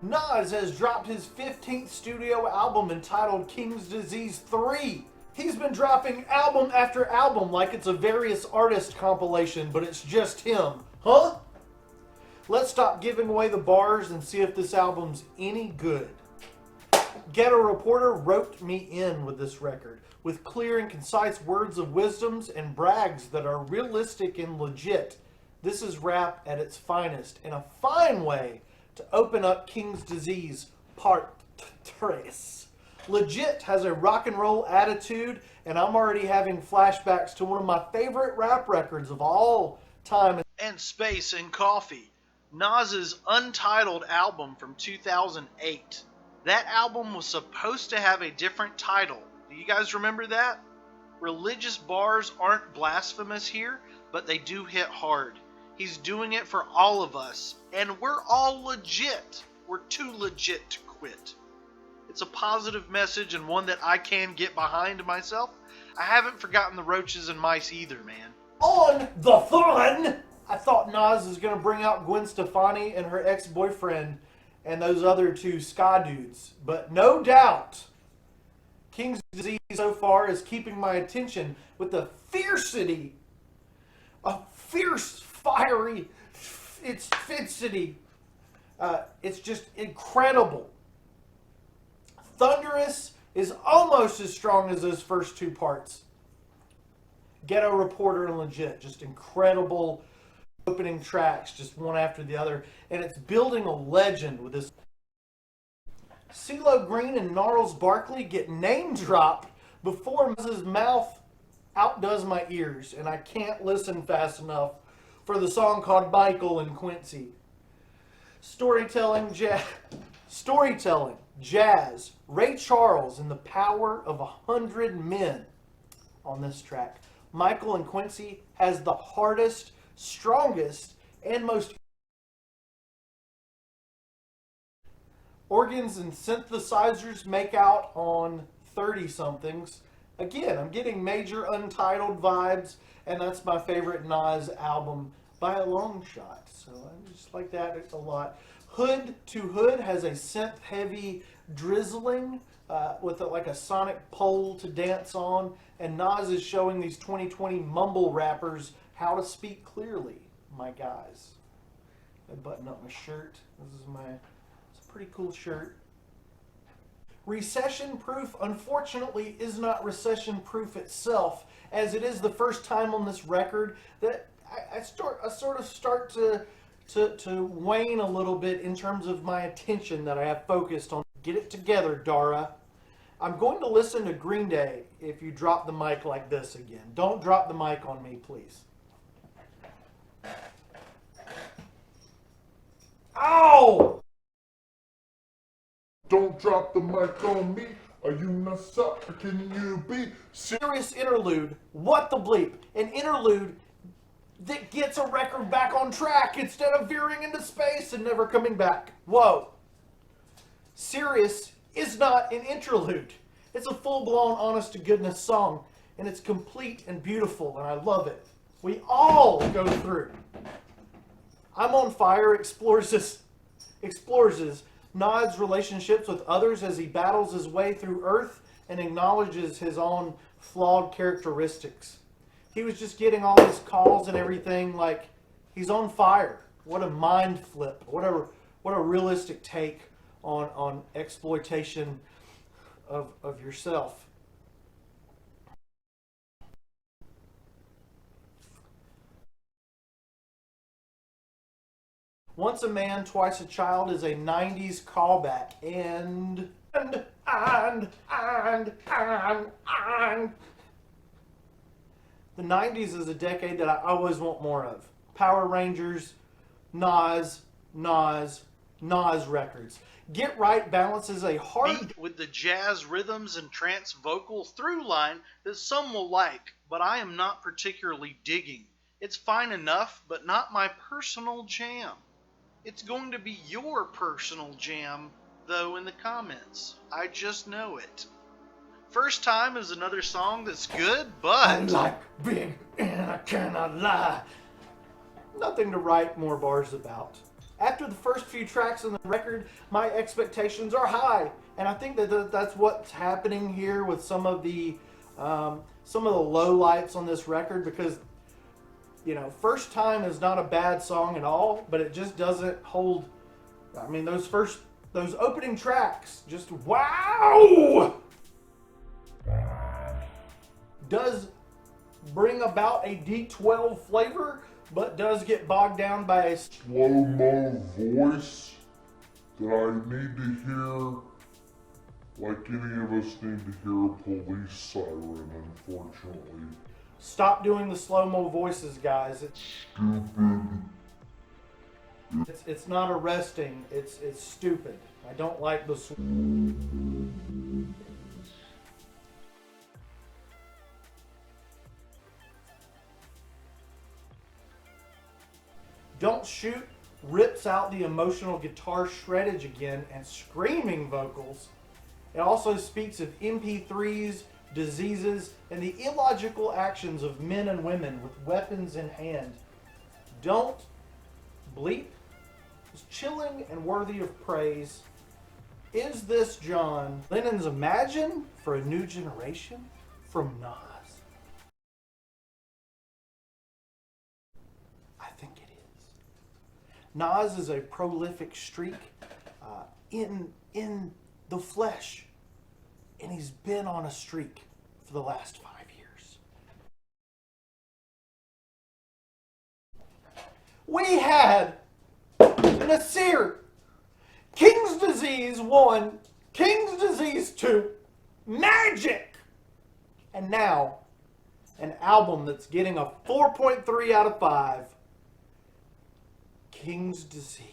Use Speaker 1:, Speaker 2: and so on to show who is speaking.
Speaker 1: Nas has dropped his 15th studio album entitled King's Disease 3. He's been dropping album after album like it's a various artist compilation, but it's just him. Huh? Let's stop giving away the bars and see if this album's any good. Ghetto Reporter wrote me in with this record, with clear and concise words of wisdoms and brags that are realistic and legit. This is rap at its finest, and a fine way to open up King's Disease Part 3. Legit has a rock and roll attitude, and I'm already having flashbacks to one of my favorite rap records of all time.
Speaker 2: And Space and Coffee, Nas's untitled album from 2008. That album was supposed to have a different title. Do you guys remember that? Religious bars aren't blasphemous here, but they do hit hard. He's doing it for all of us, and we're all legit. We're too legit to quit. It's a positive message and one that I can get behind myself. I haven't forgotten the roaches and mice either, man.
Speaker 1: On the fun! I thought Nas was going to bring out Gwen Stefani and her ex-boyfriend and those other two ska dudes, but no doubt King's Disease so far is keeping my attention with the fiercity, a fierce, fiery, it's fidgety. It's just incredible. Thunderous is almost as strong as those first two parts. Ghetto Reporter and Legit, just incredible opening tracks, just one after the other, and it's building a legend with this. CeeLo Green and Gnarls Barkley get name dropped before Mrs. Mouth outdoes my ears, and I can't listen fast enough for the song called Michael and Quincy. Storytelling, jazz, Ray Charles, and the power of 100 men on this track. Michael and Quincy has the hardest, strongest, and most organs and synthesizers make out on 30-somethings. Again, I'm getting major Untitled vibes, and that's my favorite Nas album by a long shot. So I just like that a lot. Hood to Hood has a synth-heavy drizzling with like a sonic pole to dance on, and Nas is showing these 2020 mumble rappers how to speak clearly, my guys. I button up my shirt. It's a pretty cool shirt. Recession Proof, unfortunately, is not recession proof itself, as it is the first time on this record that I sort of start to wane a little bit in terms of my attention that I have focused on. Get it together, Dara. I'm going to listen to Green Day if you drop the mic like this again. Don't drop the mic on me, please. Ow!
Speaker 3: Don't drop the mic on me. Are you not sucker? Can you be
Speaker 1: Serious interlude. What the bleep? An interlude that gets a record back on track instead of veering into space and never coming back. Whoa. Serious is not an interlude. It's a full-blown, honest-to-goodness song, and it's complete and beautiful, and I love it. We all go through. I'm on Fire explores his Nas' relationships with others as he battles his way through Earth and acknowledges his own flawed characteristics. He was just getting all these calls and everything, like he's on fire. What a mind flip. What a realistic take on exploitation of yourself. Once a Man, Twice a Child is a 90s callback, and the 90s is a decade that I always want more of. Power Rangers, Nas records. Get Right balances a hard
Speaker 2: beat with the jazz rhythms and trance vocal through line that some will like, but I am not particularly digging. It's fine enough, but not my personal jam. It's going to be your personal jam, though, in the comments. I just know it. First Time is another song that's good, but
Speaker 1: I like big and I cannot lie. Nothing to write more bars about. After the first few tracks on the record, my expectations are high, and I think that that's what's happening here with some of the lowlights on this record, because First Time is not a bad song at all, but it just doesn't hold. I mean, those opening tracks, just wow, does bring about a D12 flavor, but does get bogged down by a
Speaker 3: slow-mo voice that I need to hear like any of us need to hear a police siren, unfortunately.
Speaker 1: Stop doing the slow-mo voices, guys.
Speaker 3: Stupid.
Speaker 1: It's not arresting. It's stupid. I don't like the. Don't Shoot rips out the emotional guitar shreddage again and screaming vocals. It also speaks of MP3s, diseases, and the illogical actions of men and women with weapons in hand. Don't Bleep is chilling and worthy of praise. Is this John Lennon's Imagine for a new generation from Nas? I think it is. Nas is a prolific streak in the flesh, and he's been on a streak for the last 5 years. We had Nasir, King's Disease 1, King's Disease 2, Magic, and now an album that's getting a 4.3 out of 5, King's Disease.